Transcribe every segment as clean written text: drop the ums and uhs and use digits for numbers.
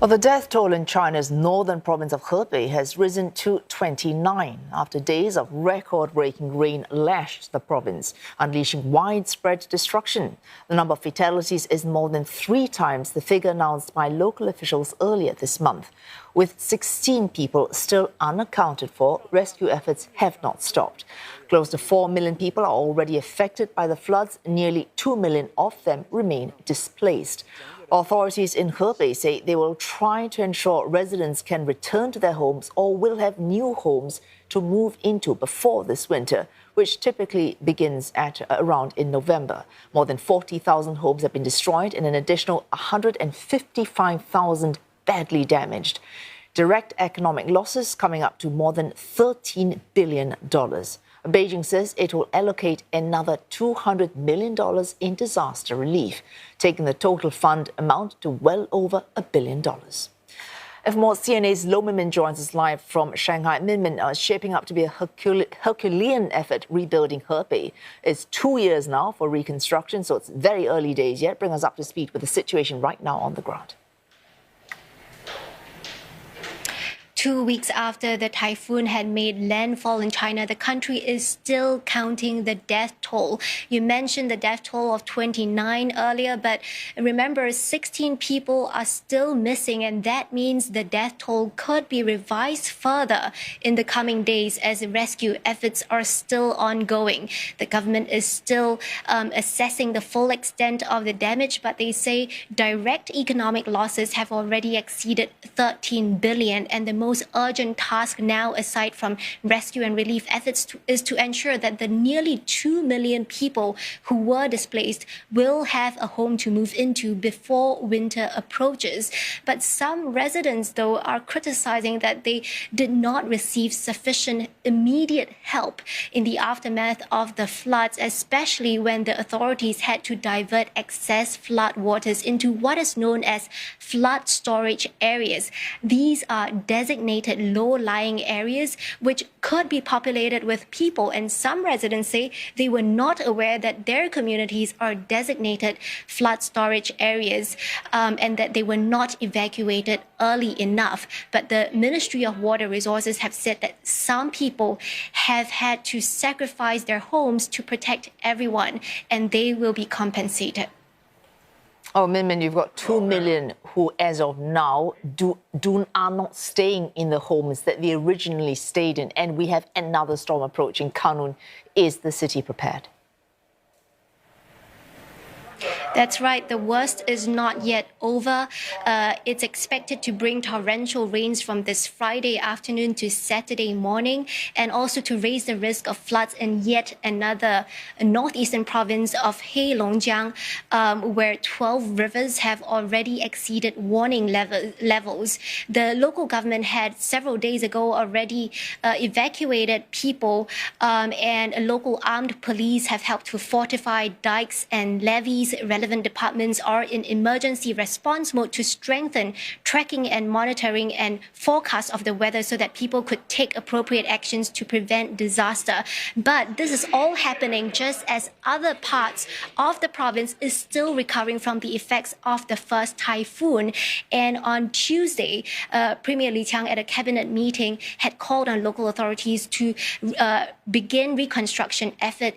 Well, the death toll in China's northern province of Hebei has risen to 29 after days of record-breaking rain lashed the province, unleashing widespread destruction. The number of fatalities is more than 3 times the figure announced by local officials earlier this month. With 16 people still unaccounted for, rescue efforts have not stopped. Close to 4 million people are already affected by the floods. Nearly 2 million of them remain displaced. Authorities in Hebei say they will try to ensure residents can return to their homes or will have new homes to move into before this winter, which typically begins at around in November. More than 40,000 homes have been destroyed and an additional 155,000 badly damaged. Direct economic losses coming up to more than $13 billion. Beijing says it will allocate another $200 million in disaster relief, taking the total fund amount to well over $1 billion. If more, CNA's Lo Min joins us live from Shanghai. Min is shaping up to be a Herculean effort rebuilding Hebei. It's 2 years now for reconstruction, so it's very early days yet. Bring us up to speed with the situation right now on the ground. 2 weeks after the typhoon had made landfall in China, the country is still counting the death toll. You mentioned the death toll of 29 earlier, but remember, 16 people are still missing, and that means the death toll could be revised further in the coming days as rescue efforts are still ongoing. The government is still assessing the full extent of the damage, but they say direct economic losses have already exceeded 13 billion, and the most urgent task now, aside from rescue and relief efforts, is to ensure that the nearly 2 million people who were displaced will have a home to move into before winter approaches. But some residents, though, are criticizing that they did not receive sufficient immediate help in the aftermath of the floods, especially when the authorities had to divert excess flood waters into what is known as flood storage areas. These are designated low-lying areas which could be populated with people, and some residents say they were not aware that their communities are designated flood storage areas and that they were not evacuated early enough. But the Ministry of Water Resources have said that some people have had to sacrifice their homes to protect everyone, and they will be compensated. Oh, Min, you've got 2 million who, as of now, are not staying in the homes that they originally stayed in. And we have another storm approaching Kanun. Is the city prepared? That's right. The worst is not yet over. It's expected to bring torrential rains from this Friday afternoon to Saturday morning, and also to raise the risk of floods in yet another northeastern province of Heilongjiang, where 12 rivers have already exceeded warning levels. The local government had several days ago already evacuated people, and local armed police have helped to fortify dikes and levees. Relevant departments are in emergency response mode to strengthen tracking and monitoring and forecast of the weather so that people could take appropriate actions to prevent disaster. But this is all happening just as other parts of the province is still recovering from the effects of the first typhoon. And on Tuesday, Premier Li Qiang at a cabinet meeting had called on local authorities to begin reconstruction effort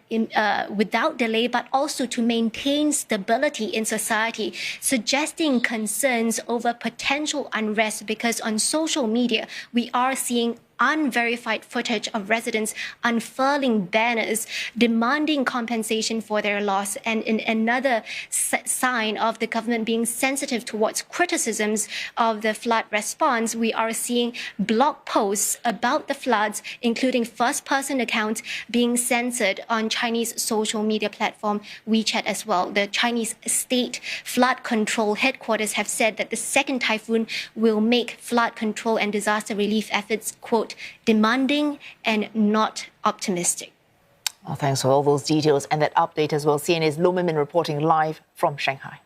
without delay, but also to maintain stability in society, suggesting concerns over potential unrest because on social media we are seeing unverified footage of residents unfurling banners demanding compensation for their loss. And in another sign of the government being sensitive towards criticisms of the flood response, we are seeing blog posts about the floods, including first-person accounts, being censored on Chinese social media platform WeChat as well. The Chinese State Flood Control Headquarters have said that the second typhoon will make flood control and disaster relief efforts, quote, demanding and not optimistic. Well, thanks for all those details and that update as well. CNA's Lo Min reporting live from Shanghai.